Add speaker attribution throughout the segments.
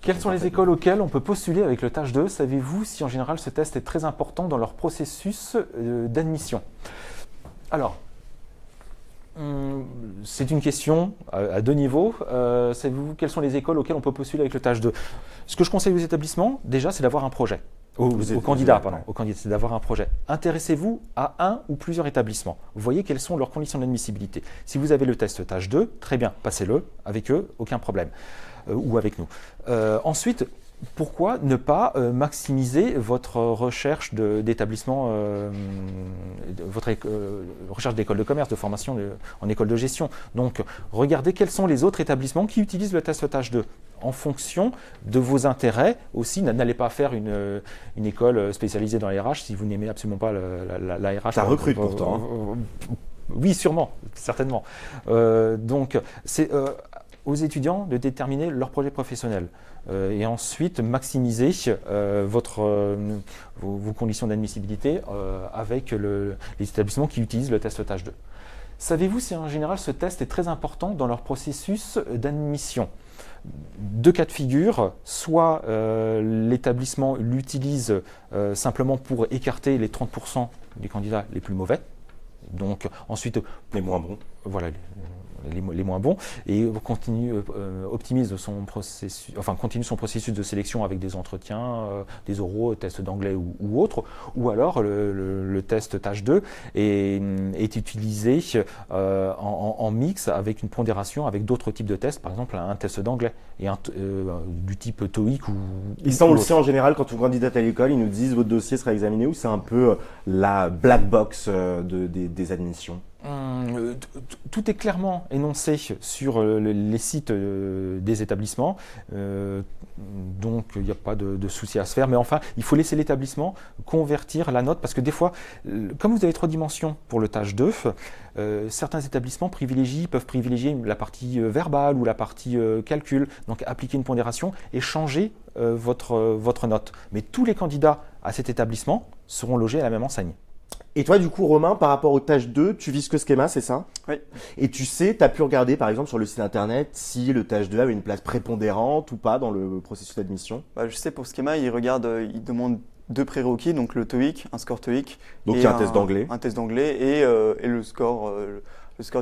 Speaker 1: Quelles sont les écoles auxquelles on peut postuler avec le tâche 2? Savez-vous si en général ce test est très important dans leur processus d'admission? Alors, c'est une question à deux niveaux. Savez-vous quelles sont les écoles auxquelles on peut postuler avec le tâche 2? Ce que je conseille aux établissements, déjà, c'est d'avoir un projet. Aux candidats, c'est d'avoir un projet. Intéressez-vous à un ou plusieurs établissements. Voyez quelles sont leurs conditions d'admissibilité. Si vous avez le test tâche 2, très bien, passez-le avec eux, aucun problème. Ou avec nous. Ensuite, pourquoi ne pas maximiser votre recherche d'établissement, votre recherche d'école de commerce, de formation en école de gestion. Donc, regardez quels sont les autres établissements qui utilisent le test tâche 2 en fonction de vos intérêts. Aussi, n'allez pas faire une école spécialisée dans la RH si vous n'aimez absolument pas la RH.
Speaker 2: Ça recrute pourtant.
Speaker 1: Oui, sûrement, certainement. Donc, c'est aux étudiants de déterminer leur projet professionnel et ensuite maximiser vos conditions d'admissibilité avec les établissements qui utilisent le test tâche 2. Savez-vous si en général ce test est très important dans leur processus d'admission? Deux cas de figure, soit l'établissement l'utilise simplement pour écarter les 30% des candidats les plus mauvais, donc ensuite
Speaker 2: les moins bons.
Speaker 1: Voilà, les moins bons, et optimise son processus, continue son processus de sélection avec des entretiens, des oraux, tests d'anglais ou autres, ou alors le test tâche 2 est utilisé en mix avec une pondération avec d'autres types de tests, par exemple un test d'anglais et du type TOEIC ou
Speaker 2: Et ça, on le sait en général quand on candidate à l'école, ils nous disent votre dossier sera examiné, ou c'est un peu la black box des admissions?
Speaker 1: Tout est clairement énoncé sur les sites des établissements, donc il n'y a pas de souci à se faire, mais enfin il faut laisser l'établissement convertir la note, parce que des fois, comme vous avez 3 dimensions pour le tâche 2, certains établissements peuvent privilégier la partie verbale ou la partie calcul, donc appliquer une pondération et changer votre note. Mais tous les candidats à cet établissement seront logés à la même enseigne.
Speaker 2: Et toi, du coup, Romain, par rapport au tâche 2, tu vises que Schema, c'est ça?
Speaker 3: Oui.
Speaker 2: Et tu sais, tu as pu regarder, par exemple, sur le site internet, si le tâche 2 avait une place prépondérante ou pas dans le processus d'admission?
Speaker 3: Je sais, pour Schema, il demande 2 prérequis, donc le TOEIC, un score TOEIC.
Speaker 2: Donc il y a un test d'anglais.
Speaker 3: Un test d'anglais et le score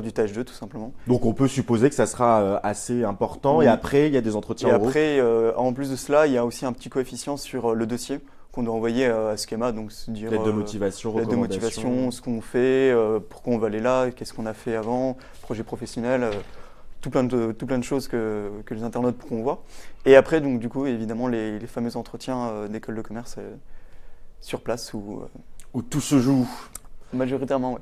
Speaker 3: du tâche 2, tout simplement.
Speaker 2: Donc on peut supposer que ça sera assez important. Oui. Et après, il y a des entretiens
Speaker 3: et
Speaker 2: oraux.
Speaker 3: Après, en plus de cela, il y a aussi un petit coefficient sur le dossier qu'on doit envoyer à Schema, donc se dire
Speaker 2: l'aide de motivation,
Speaker 3: ce qu'on fait, pourquoi on va aller là, qu'est-ce qu'on a fait avant, projet professionnel, tout plein de choses que les internautes pourront voir. Et après, donc du coup, évidemment, les fameux entretiens d'école de commerce sur place où
Speaker 2: tout se joue.
Speaker 3: Majoritairement, oui.